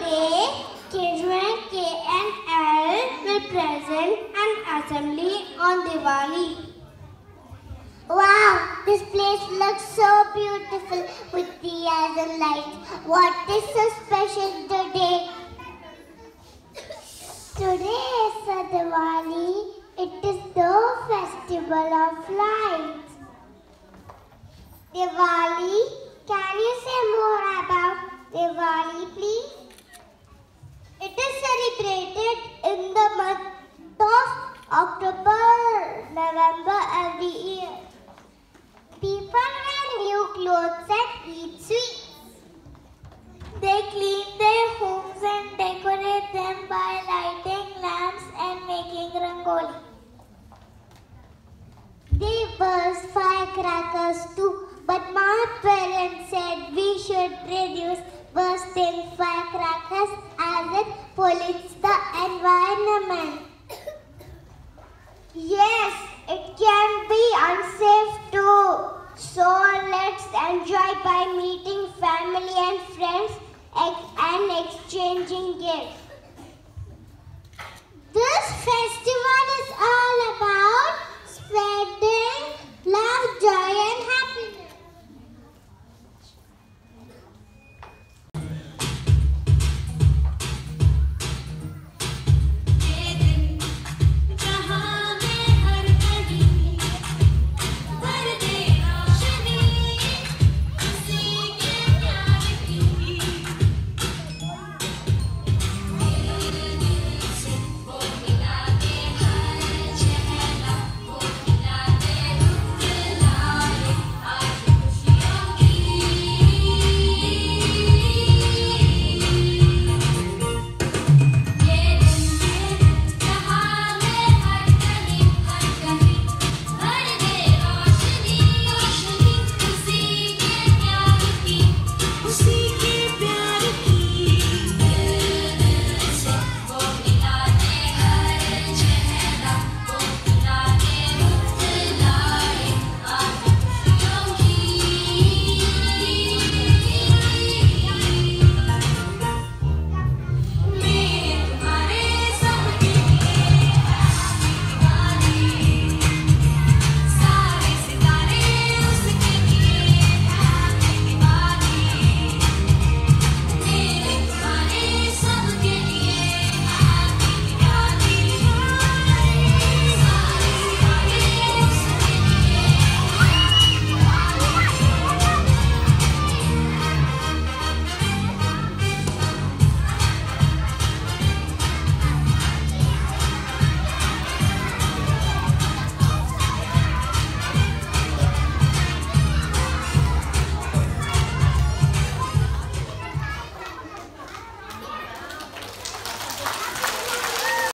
Today, KG1 and L will present an assembly on Diwali. Wow, this place looks so beautiful with diyas and lights. What is so special today? Today is a Diwali. It is the festival of lights. Diwali, can you say more about Diwali, please? It is celebrated in the month of October, November every year. People wear new clothes and eat sweets. They clean their homes and decorate them by lighting lamps and making rangoli. They burst firecrackers too, but my parents said we should reduce bursting firecrackers as it pollutes the environment. Yes, it can be unsafe too. So let's enjoy by meeting family and friends and exchanging gifts. This festival is all about spreading love, joy and happiness.